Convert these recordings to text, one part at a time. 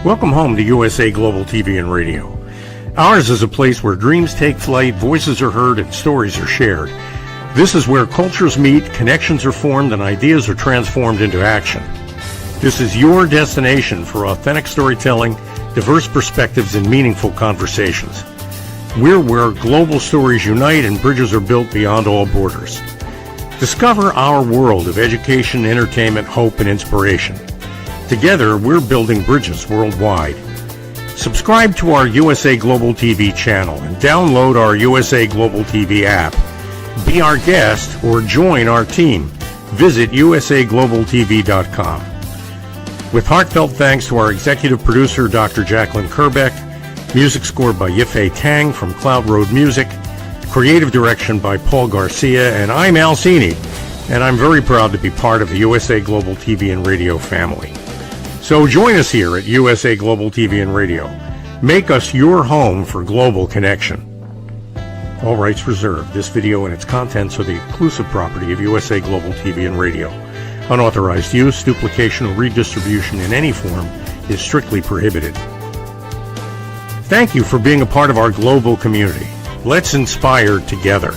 Welcome home to USA Global TV and Radio. Ours is a place where dreams take flight, voices are heard, and stories are shared. This is where cultures meet, connections are formed, and ideas are transformed into action. This is your destination for authentic storytelling, diverse perspectives, and meaningful conversations. We're where global stories unite and bridges are built beyond all borders. Discover our world of education, entertainment, hope, and inspiration. Together, we're building bridges worldwide. Subscribe to our USA Global TV channel and download our USA Global TV app. Be our guest or join our team. Visit usaglobaltv.com. With heartfelt thanks to our executive producer, Dr. Jacqueline Kerbeck, music scored by Yifei Tang from Cloud Road Music, creative direction by Paul Garcia, and I'm Al Cini, and I'm very proud to be part of the USA Global TV and Radio family. So join us here at USA Global TV and Radio. Make us your home for global connection. All rights reserved. This video and its contents are the exclusive property of USA Global TV and Radio. Unauthorized use, duplication, or redistribution in any form is strictly prohibited. Thank you for being a part of our global community. Let's inspire together.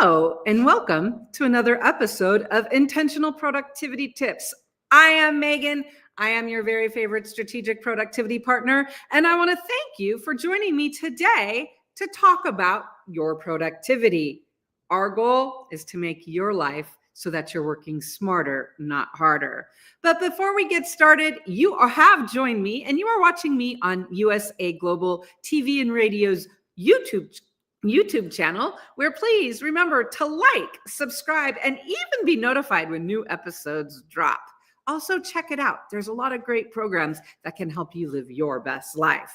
Hello, and welcome to another episode of Intentional Productivity Tips. I am Megan. I am your very favorite strategic productivity partner, and I want to thank you for joining me today to talk about your productivity. Our goal is to make your life so that you're working smarter, not harder. But before we get started, you have joined me, and you are watching me on USA Global TV and Radio's YouTube channel, where please remember to like, subscribe, and even be notified when new episodes drop. Also, check it out. There's a lot of great programs that can help you live your best life.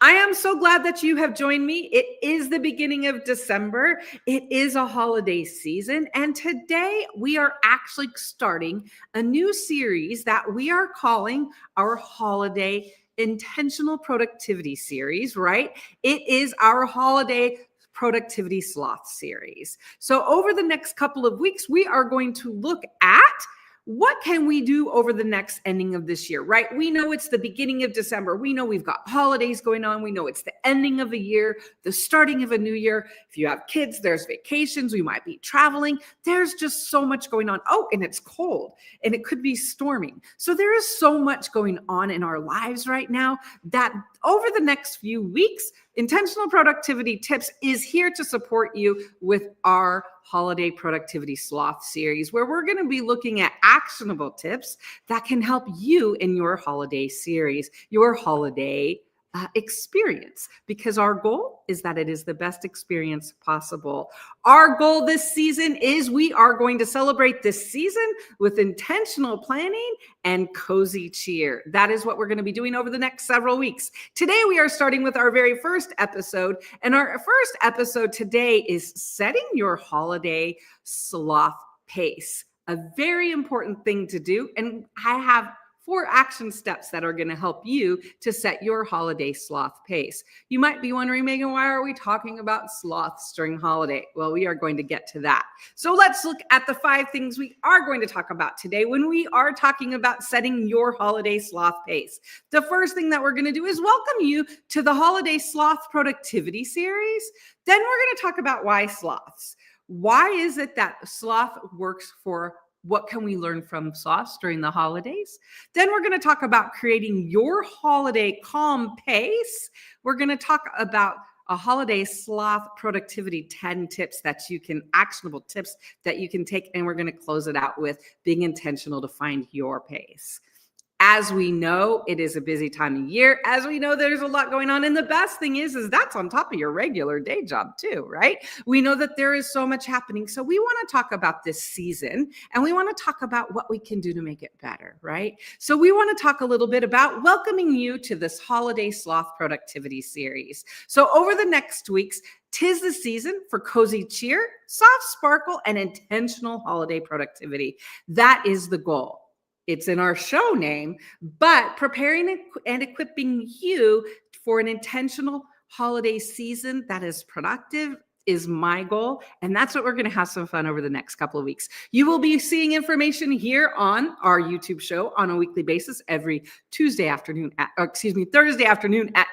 I am so glad that you have joined me. It is the beginning of December. It is a holiday season. And today we are actually starting a new series that we are calling our Holiday Intentional Productivity Series, right? It is our Holiday Productivity Sloth series. So over the next couple of weeks, we are going to look at what can we do over the next ending of this year, right? We know it's the beginning of December. We know we've got holidays going on. We know it's the ending of a year, the starting of a new year. If you have kids, there's vacations. We might be traveling. There's just so much going on. Oh, and it's cold and it could be storming. So there is so much going on in our lives right now that over the next few weeks, Intentional Productivity Tips is here to support you with our Holiday Productivity Sloth series, where we're going to be looking at actionable tips that can help you in your holiday series, your holiday experience, because our goal is that it is the best experience possible. Our goal this season is we are going to celebrate this season with intentional planning and cozy cheer. That is what we're going to be doing over the next several weeks. Today, we are starting with our very first episode, and our first episode today is setting your holiday sloth pace. A very important thing to do, and I have 4 action steps that are going to help you to set your holiday sloth pace. You might be wondering, Megan, why are we talking about sloths during holiday? Well, we are going to get to that. So let's look at the 5 things we are going to talk about today when we are talking about setting your holiday sloth pace. The first thing that we're going to do is welcome you to the Holiday Sloth Productivity Series. Then we're going to talk about why sloths. Why is it that sloth works for what can we learn from sloths during the holidays? Then we're going to talk about creating your holiday calm pace. We're going to talk about a holiday sloth productivity 10 tips that you can, actionable tips that you can take. And we're going to close it out with being intentional to find your pace. As we know, it is a busy time of year. As we know, there's a lot going on. And the best thing is that's on top of your regular day job too, right? We know that there is so much happening. So we want to talk about this season, and we want to talk about what we can do to make it better, right? So we want to talk a little bit about welcoming you to this Holiday Sloth Productivity Series. So over the next weeks, 'tis the season for cozy cheer, soft sparkle, and intentional holiday productivity. That is the goal. It's in our show name, but preparing and equipping you for an intentional holiday season that is productive is my goal. And that's what we're going to have some fun over the next couple of weeks. You will be seeing information here on our YouTube show on a weekly basis every Thursday afternoon at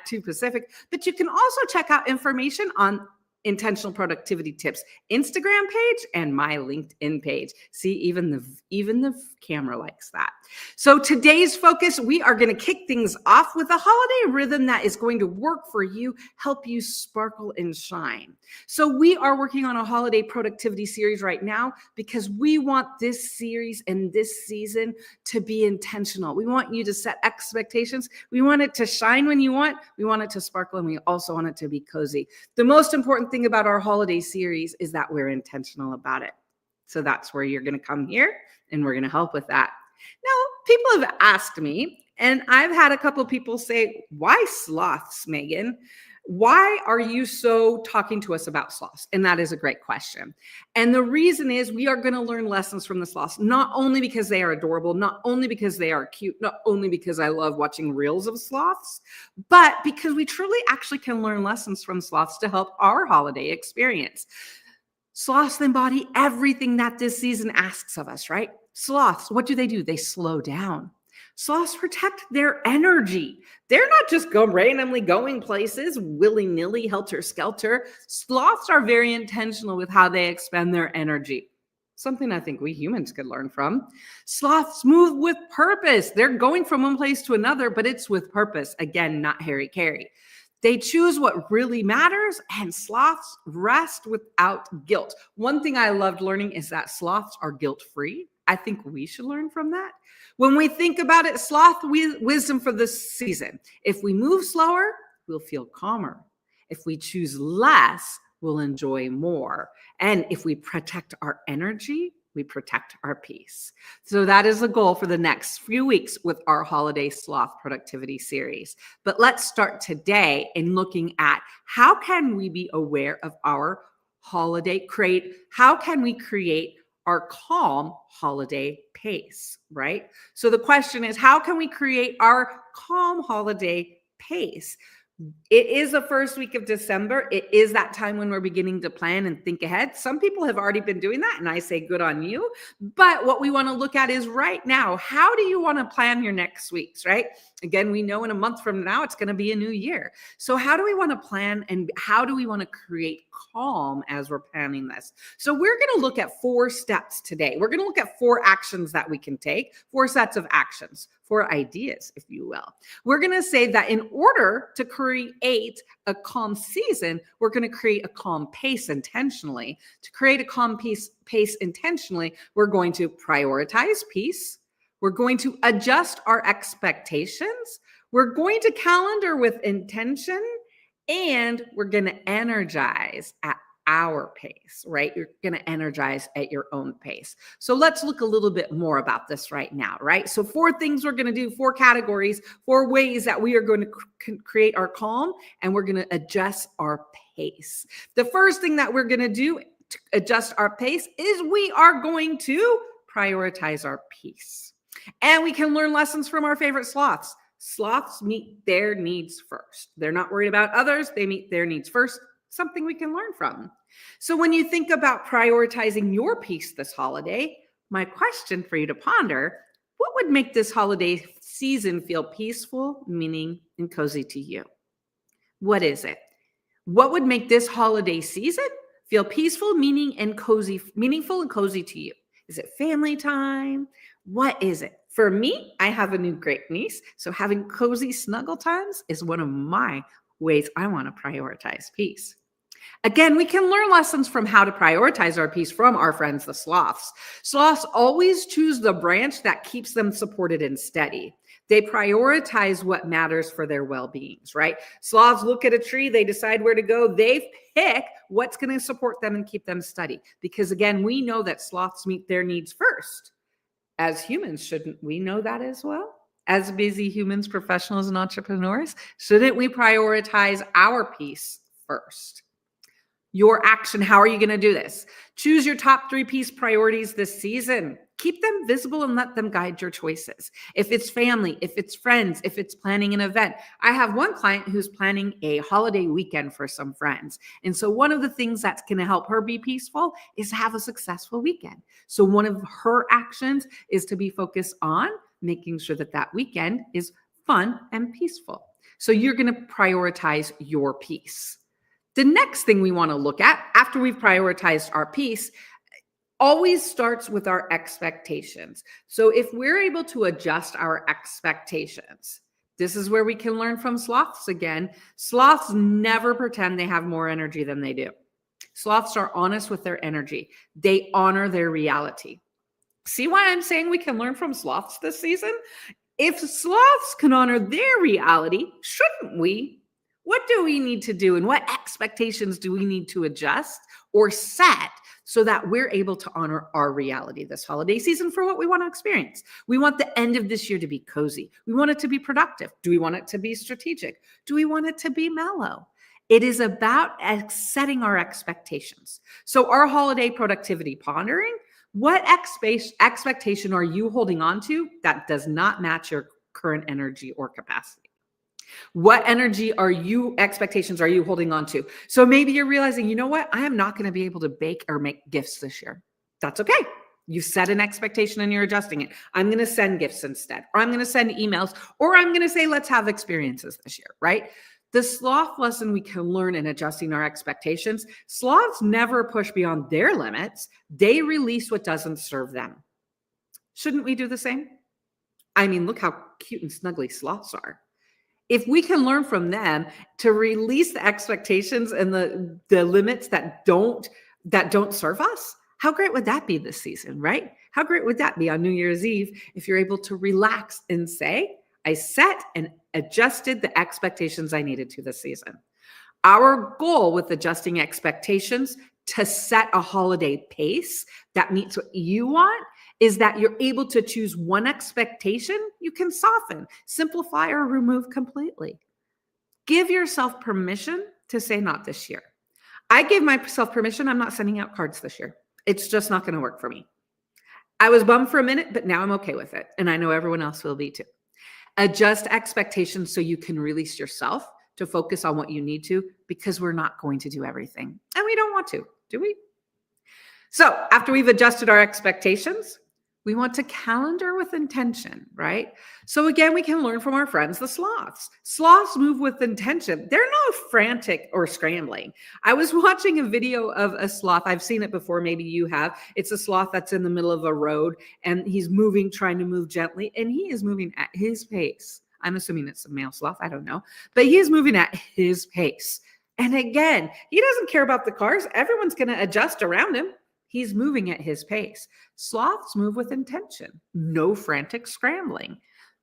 2 Pacific. But you can also check out information on Intentional Productivity Tips Instagram page and my LinkedIn page. See, even the camera likes that. So today's focus, we are going to kick things off with a holiday rhythm that is going to work for you, help you sparkle and shine. So we are working on a holiday productivity series right now because we want this series and this season to be intentional. We want you to set expectations. We want it to shine when you want. We want it to sparkle, and we also want it to be cozy. The most important thing about our holiday series is that we're intentional about it. So that's where you're going to come here, and we're going to help with that. Now, people have asked me, and I've had a couple of people say, why sloths, Megan? Why are you so talking to us about sloths? And that is a great question. And the reason is we are going to learn lessons from the sloths, not only because they are adorable, not only because they are cute, not only because I love watching reels of sloths, but because we truly actually can learn lessons from sloths to help our holiday experience. Sloths embody everything that this season asks of us, right? Sloths, what do? They slow down. Sloths protect their energy. They're not just randomly going places, willy-nilly, helter-skelter. Sloths are very intentional with how they expend their energy. Something I think we humans could learn from. Sloths move with purpose. They're going from one place to another, but it's with purpose. Again, not hairy-carry. They choose what really matters, and sloths rest without guilt. One thing I loved learning is that sloths are guilt-free. I think we should learn from that. When we think about it, sloth wisdom for this season. If we move slower, we'll feel calmer. If we choose less, we'll enjoy more. And if we protect our energy, we protect our peace. So that is the goal for the next few weeks with our holiday sloth productivity series. But let's start today in looking at how can we be aware of our holiday, how can we create our calm holiday pace, right? So the question is, how can we create our calm holiday pace? It is the first week of December. It is that time when we're beginning to plan and think ahead. Some people have already been doing that, and I say good on you. But what we want to look at is right now, how do you want to plan your next weeks, right? Again, we know in a month from now, it's going to be a new year. So how do we want to plan, and how do we want to create calm as we're planning this? So we're going to look at 4 steps today. We're going to look at 4 actions that we can take, 4 sets of actions, 4 ideas, if you will. We're going to say that in order to create a calm season, we're going to create a calm pace intentionally. To create a calm pace intentionally, we're going to prioritize peace. We're going to adjust our expectations. We're going to calendar with intention, and we're going to energize at our pace, right? You're going to energize at your own pace. So let's look a little bit more about this right now, right? So 4 things we're going to do, 4 categories, 4 ways that we are going to create our calm, and we're going to adjust our pace. The first thing that we're going to do to adjust our pace is we are going to prioritize our peace. And we can learn lessons from our favorite sloths. Sloths meet their needs first. They're not worried about others. They meet their needs first. Something we can learn from. So when you think about prioritizing your peace this holiday, my question for you to ponder, what would make this holiday season feel peaceful, meaning, and cozy to you? What is it? What would make this holiday season feel peaceful, meaningful, and cozy to you? Is it family time? What is it? For me, I have a new great niece, so having cozy snuggle times is one of my ways I want to prioritize peace. Again, we can learn lessons from how to prioritize our peace from our friends, the sloths. Sloths always choose the branch that keeps them supported and steady. They prioritize what matters for their well-beings, right? Sloths look at a tree, they decide where to go. They pick what's going to support them and keep them steady. Because again, we know that sloths meet their needs first. As humans, shouldn't we know that as well? As busy humans, professionals, and entrepreneurs, shouldn't we prioritize our peace first? Your action, how are you going to do this? Choose your top 3 peace priorities this season. Keep them visible and let them guide your choices. If it's family, if it's friends, if it's planning an event. I have one client who's planning a holiday weekend for some friends. And so one of the things that's going to help her be peaceful is have a successful weekend. So one of her actions is to be focused on making sure that that weekend is fun and peaceful. So you're going to prioritize your peace. The next thing we want to look at after we've prioritized our peace always starts with our expectations. So if we're able to adjust our expectations, this is where we can learn from sloths again. Sloths never pretend they have more energy than they do. Sloths are honest with their energy. They honor their reality. See why I'm saying we can learn from sloths this season? If sloths can honor their reality, shouldn't we? What do we need to do and what expectations do we need to adjust or set so that we're able to honor our reality this holiday season for what we want to experience? We want the end of this year to be cozy. We want it to be productive. Do we want it to be strategic? Do we want it to be mellow? It is about setting our expectations. So our holiday productivity pondering, what expectation are you holding on to that does not match your current energy or capacity? What expectations are you holding on to? So maybe you're realizing, you know what? I am not going to be able to bake or make gifts this year. That's okay. You set an expectation and you're adjusting it. I'm going to send gifts instead, or I'm going to send emails, or I'm going to say, let's have experiences this year, right? The sloth lesson we can learn in adjusting our expectations. Sloths never push beyond their limits. They release what doesn't serve them. Shouldn't we do the same? I mean, look how cute and snuggly sloths are. If we can learn from them to release the expectations and the limits that don't serve us, how great would that be this season, right? How great would that be on New Year's Eve if you're able to relax and say, I set and adjusted the expectations I needed to this season. Our goal with adjusting expectations to set a holiday pace that meets what you want is that you're able to choose one expectation you can soften, simplify, or remove completely. Give yourself permission to say not this year. I gave myself permission. I'm not sending out cards this year. It's just not going to work for me. I was bummed for a minute, but now I'm okay with it. And I know everyone else will be too. Adjust expectations so you can release yourself to focus on what you need to, because we're not going to do everything. And we don't want to, do we? So after we've adjusted our expectations, we want to calendar with intention, right? So again, we can learn from our friends, the sloths. Sloths move with intention. They're not frantic or scrambling. I was watching a video of a sloth. I've seen it before. Maybe you have. It's a sloth that's in the middle of a road and he's moving, trying to move gently, and he is moving at his pace. I'm assuming it's a male sloth. I don't know, but he is moving at his pace. And again, he doesn't care about the cars. Everyone's going to adjust around him. He's moving at his pace. Sloths move with intention, no frantic scrambling.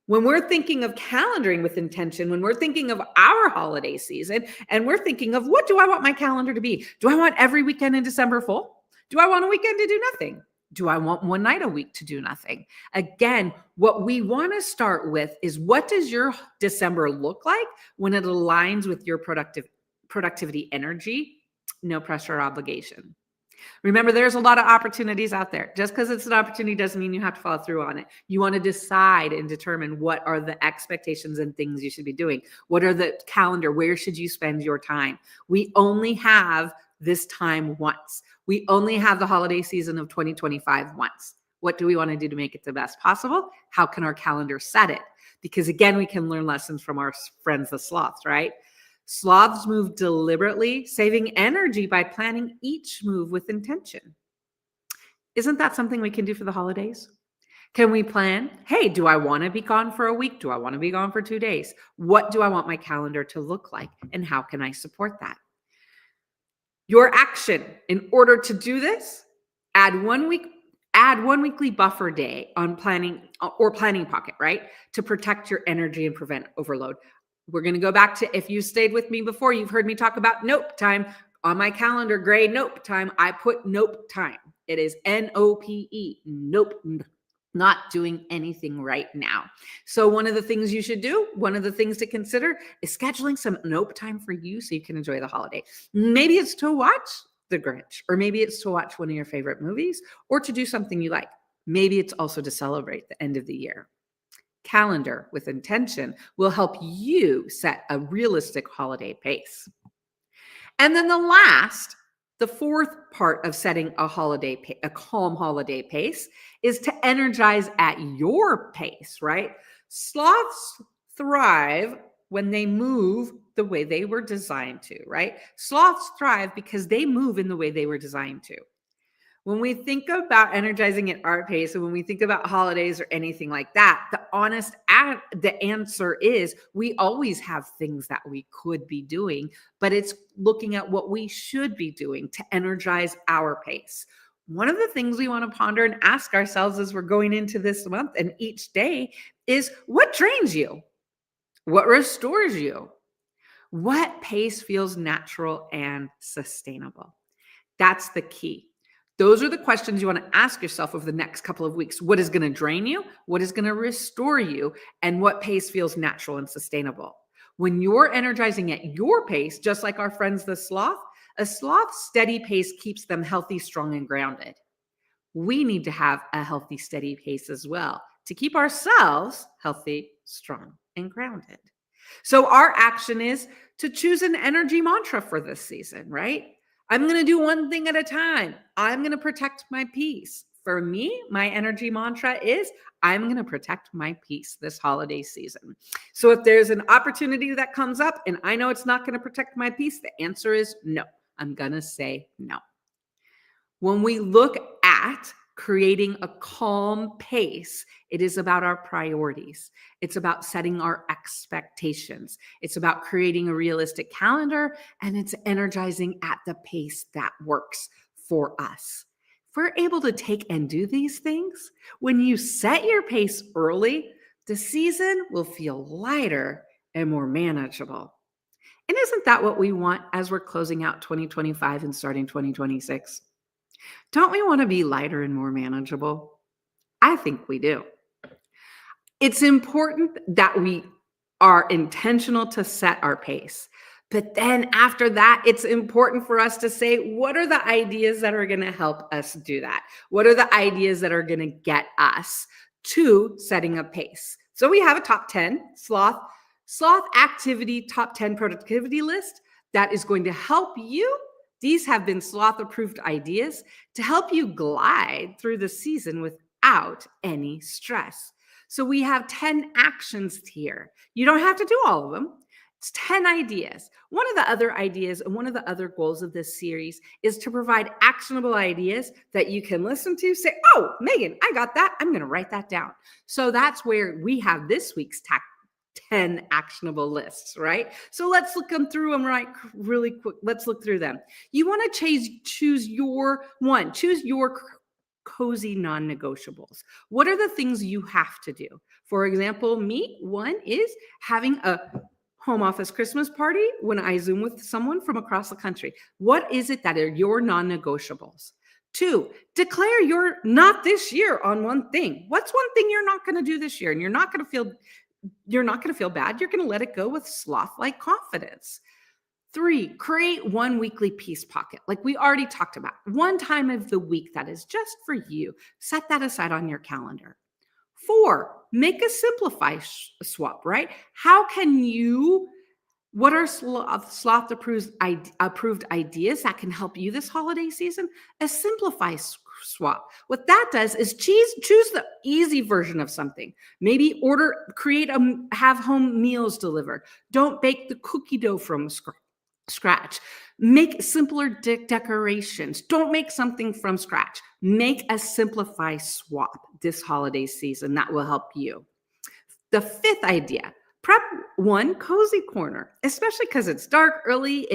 When we're thinking of calendaring with intention, when we're thinking of our holiday season, and we're thinking of what do I want my calendar to be? Do I want every weekend in December full? Do I want a weekend to do nothing? Do I want one night a week to do nothing? Again, what we want to start with is, what does your December look like when it aligns with your productivity energy? No pressure or obligation. Remember, there's a lot of opportunities out there. Just because it's an opportunity doesn't mean you have to follow through on it. You want to decide and determine what are the expectations and things you should be doing. What are the calendar? Where should you spend your time? We only have this time once. We only have the holiday season of 2025 once. What do we want to do to make it the best possible? How can our calendar set it? Because again, we can learn lessons from our friends, the sloths, right? Sloths move deliberately, saving energy by planning each move with intention. Isn't that something we can do for the holidays? Can we plan? Hey, do I want to be gone for a week? Do I want to be gone for 2 days? What do I want my calendar to look like? And how can I support that? Your action in order to do this, add one weekly buffer day on planning pocket, right? To protect your energy and prevent overload. We're going to go back to, if you stayed with me before, you've heard me talk about nope time. On my calendar, gray nope time, I put nope time. It is NOPE, nope, not doing anything right now. So one of the things you should do, one of the things to consider is scheduling some nope time for you so you can enjoy the holiday. Maybe it's to watch The Grinch, or maybe it's to watch one of your favorite movies, or to do something you like. Maybe it's also to celebrate the end of the year. Calendar with intention will help you set a realistic holiday pace. And then the fourth part of setting a calm holiday pace is to energize at your pace, right? Sloths thrive when they move the way they were designed to, right? Sloths thrive because they move in the way they were designed to. When we think about energizing at our pace and when we think about holidays or anything like that, the answer is we always have things that we could be doing, but it's looking at what we should be doing to energize our pace. One of the things we want to ponder and ask ourselves as we're going into this month and each day is, what drains you? What restores you? What pace feels natural and sustainable? That's the key. Those are the questions you want to ask yourself over the next couple of weeks. What is going to drain you? What is going to restore you? And what pace feels natural and sustainable? When you're energizing at your pace, just like our friends, the sloth, a sloth's steady pace keeps them healthy, strong, and grounded. We need to have a healthy, steady pace as well to keep ourselves healthy, strong, and grounded. So our action is to choose an energy mantra for this season, right? I'm going to do one thing at a time. I'm going to protect my peace. For me, my energy mantra is I'm going to protect my peace this holiday season. So if there's an opportunity that comes up and I know it's not going to protect my peace, the answer is no. I'm going to say no. When we look at creating a calm pace, it is about our priorities. It's about setting our expectations. It's about creating a realistic calendar, and it's energizing at the pace that works for us. If we're able to take and do these things, when you set your pace early, the season will feel lighter and more manageable. And isn't that what we want as we're closing out 2025 and starting 2026? Don't we want to be lighter and more manageable? I think we do. It's important that we are intentional to set our pace. But then after that, it's important for us to say, what are the ideas that are going to help us do that? What are the ideas that are going to get us to setting a pace? So we have a top 10 sloth activity, top 10 productivity list that is going to help you. These have been sloth-approved ideas to help you glide through the season without any stress. So we have 10 actions here. You don't have to do all of them. It's 10 ideas. One of the other ideas and one of the other goals of this series is to provide actionable ideas that you can listen to, say, oh, Megan, I got that. I'm going to write that down. So that's where we have this week's 10 actionable lists, right? So let's look them through them really quick. Let's look through them. You want to choose your cozy non-negotiables. What are the things you have to do? For example, one is having a home office Christmas party when I Zoom with someone from across the country. What is it that are your non-negotiables? 2, declare you're not this year on one thing. What's one thing you're not going to do this year? And you're not going to feel bad. You're going to let it go with sloth-like confidence. 3, create one weekly peace pocket. Like we already talked about, one time of the week that is just for you. Set that aside on your calendar. 4, make a simplify swap, right? What are sloth-approved ideas that can help you this holiday season? A simplify swap. What that does is choose the easy version of something. Maybe have home meals delivered. Don't bake the cookie dough from scratch. Make simpler decorations. Don't make something from scratch. Make a simplify swap this holiday season. That will help you. The 5th idea, prep one cozy corner, especially because it's late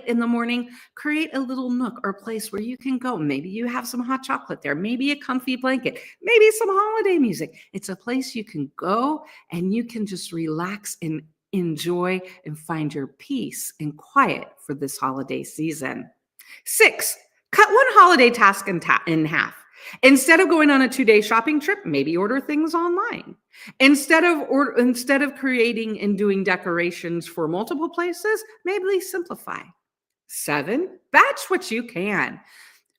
in the morning. Create a little nook or place where you can go. Maybe you have some hot chocolate there, maybe a comfy blanket, maybe some holiday music. It's a place you can go and you can just relax and enjoy and find your peace and quiet for this holiday season. 6, cut one holiday task in half. Instead of going on a 2-day shopping trip, maybe order things online. Instead of creating and doing decorations for multiple places, maybe simplify. 7, batch what you can.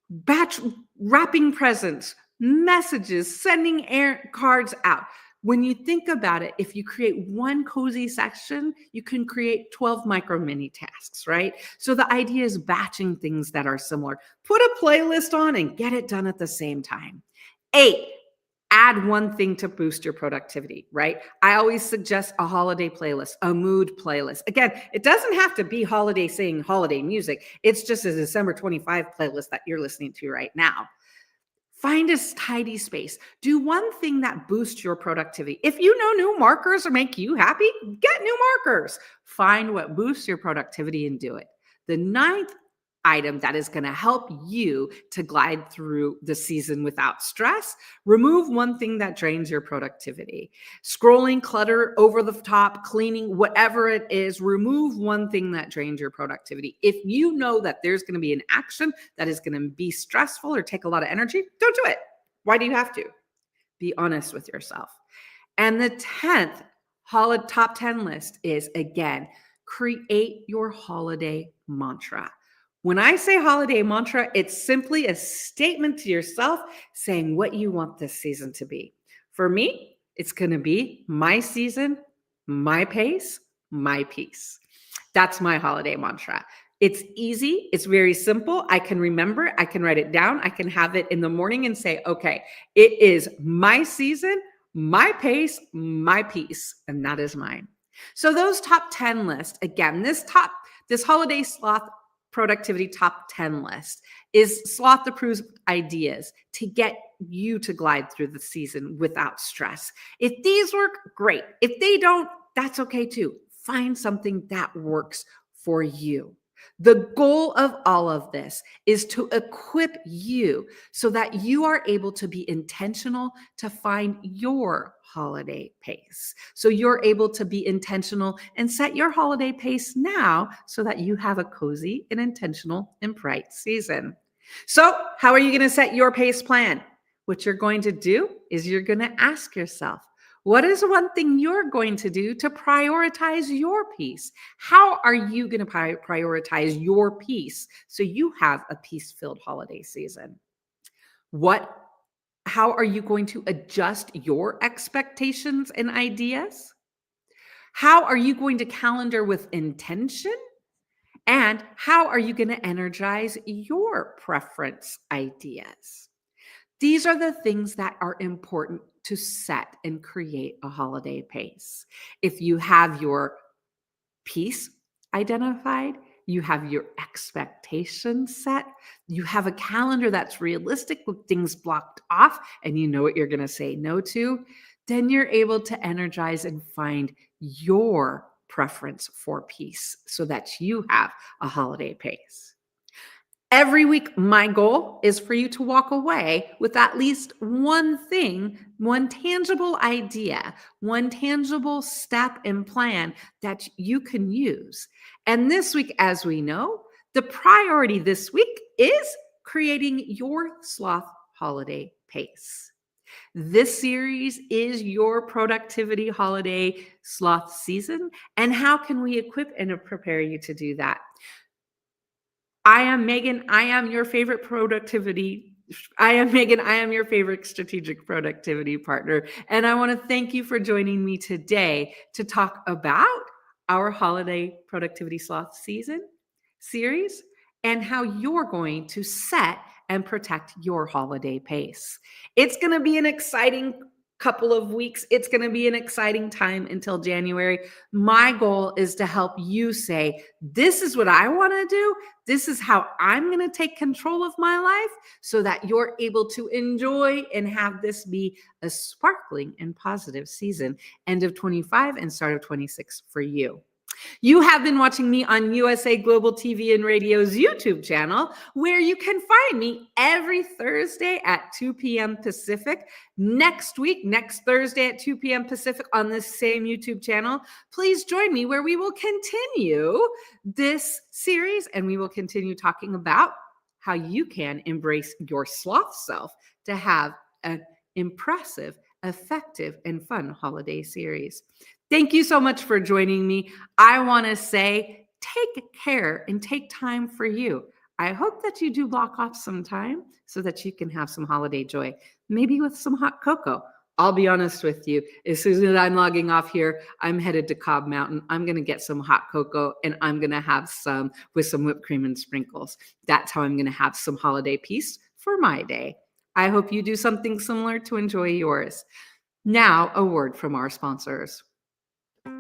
Batch wrapping presents, messages, sending cards out. When you think about it, if you create one cozy section, you can create 12 micro mini tasks, right? So the idea is batching things that are similar. Put a playlist on and get it done at the same time. 8, add one thing to boost your productivity, right? I always suggest a holiday playlist, a mood playlist. Again, it doesn't have to be holiday singing holiday music. It's just a December 25 playlist that you're listening to right now. Find a tidy space. Do one thing that boosts your productivity. If you know new markers or make you happy, get new markers. Find what boosts your productivity and do it. The 9th item that is going to help you to glide through the season without stress. Remove one thing that drains your productivity. Scrolling, clutter, over the top, cleaning, whatever it is, remove one thing that drains your productivity. If you know that there's going to be an action that is going to be stressful or take a lot of energy, don't do it. Why do you have to? Be honest with yourself. And the 10th top 10 list is, again, create your holiday mantra. When I say holiday mantra, it's simply a statement to yourself saying what you want this season to be. For me, it's going to be my season, my pace, my peace. That's my holiday mantra. It's easy. It's very simple. I can remember, I can write it down. I can have it in the morning and say, okay, it is my season, my pace, my peace, and that is mine. So those top 10 lists, again, this holiday sloth productivity top 10 list is Sloth approved ideas to get you to glide through the season without stress. If these work, great. If they don't, that's okay too. Find something that works for you. The goal of all of this is to equip you so that you are able to be intentional to find your holiday pace. So you're able to be intentional and set your holiday pace now so that you have a cozy and intentional and bright season. So how are you going to set your pace plan? What you're going to do is you're going to ask yourself, what is one thing you're going to do to prioritize your peace? How are you going to prioritize your peace so you have a peace-filled holiday season? How are you going to adjust your expectations and ideas? How are you going to calendar with intention? And how are you going to energize your preference ideas? These are the things that are important to set and create a holiday pace. If you have your peace identified, you have your expectations set, you have a calendar that's realistic with things blocked off, and you know what you're going to say no to, then you're able to energize and find your preference for peace so that you have a holiday pace. Every week, my goal is for you to walk away with at least one thing, one tangible idea, one tangible step and plan that you can use. And this week, as we know, the priority this week is creating your sloth holiday pace. This series is your productivity holiday sloth season. And how can we equip and prepare you to do that? I am Megan. I am your favorite strategic productivity partner. And I want to thank you for joining me today to talk about our holiday productivity sloth season series and how you're going to set and protect your holiday pace. It's going to be an exciting couple of weeks. It's going to be an exciting time until January. My goal is to help you say, this is what I want to do. This is how I'm going to take control of my life so that you're able to enjoy and have this be a sparkling and positive season, end of 25 and start of 26 for you. You have been watching me on USA Global TV and Radio's YouTube channel, where you can find me every Thursday at 2 p.m. Pacific. Next Thursday at 2 p.m. Pacific on this same YouTube channel. Please join me where we will continue this series and we will continue talking about how you can embrace your sloth self to have an impressive, effective, and fun holiday series. Thank you so much for joining me. I want to say, take care and take time for you. I hope that you do block off some time so that you can have some holiday joy, maybe with some hot cocoa. I'll be honest with you. As soon as I'm logging off here, I'm headed to Cobb Mountain. I'm going to get some hot cocoa and I'm going to have some with some whipped cream and sprinkles. That's how I'm going to have some holiday peace for my day. I hope you do something similar to enjoy yours. Now, a word from our sponsors.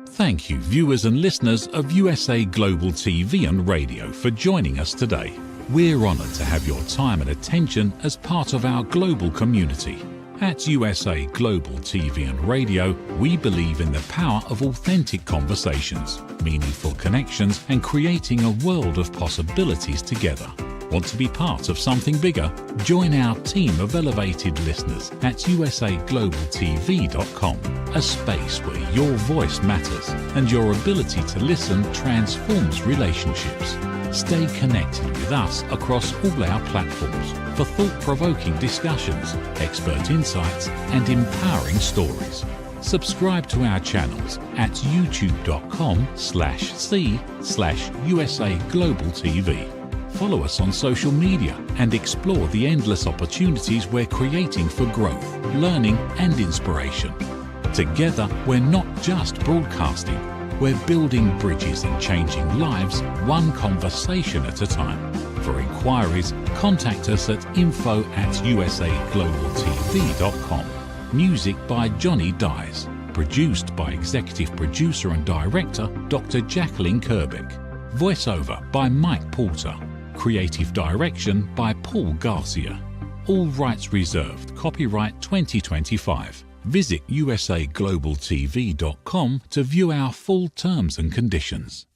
Thank you, viewers and listeners of USA Global TV and Radio, for joining us today. We're honoured to have your time and attention as part of our global community. At USA Global TV and Radio, we believe in the power of authentic conversations, meaningful connections, and creating a world of possibilities together. Want to be part of something bigger? Join our team of elevated listeners at usaglobaltv.com, a space where your voice matters and your ability to listen transforms relationships. Stay connected with us across all our platforms for thought-provoking discussions, expert insights, and empowering stories. Subscribe to our channels at youtube.com/c/USAGlobalTV. Follow us on social media and explore the endless opportunities we're creating for growth, learning, and inspiration. Together, we're not just broadcasting. We're building bridges and changing lives, one conversation at a time. For inquiries, contact us at info@usaglobaltv.com. Music by Johnny Dyes. Produced by Executive Producer and Director Dr. Jacqueline Kerbeck. Voiceover by Mike Porter. Creative Direction by Paul Garcia. All rights reserved. Copyright 2025. Visit usaglobaltv.com to view our full terms and conditions.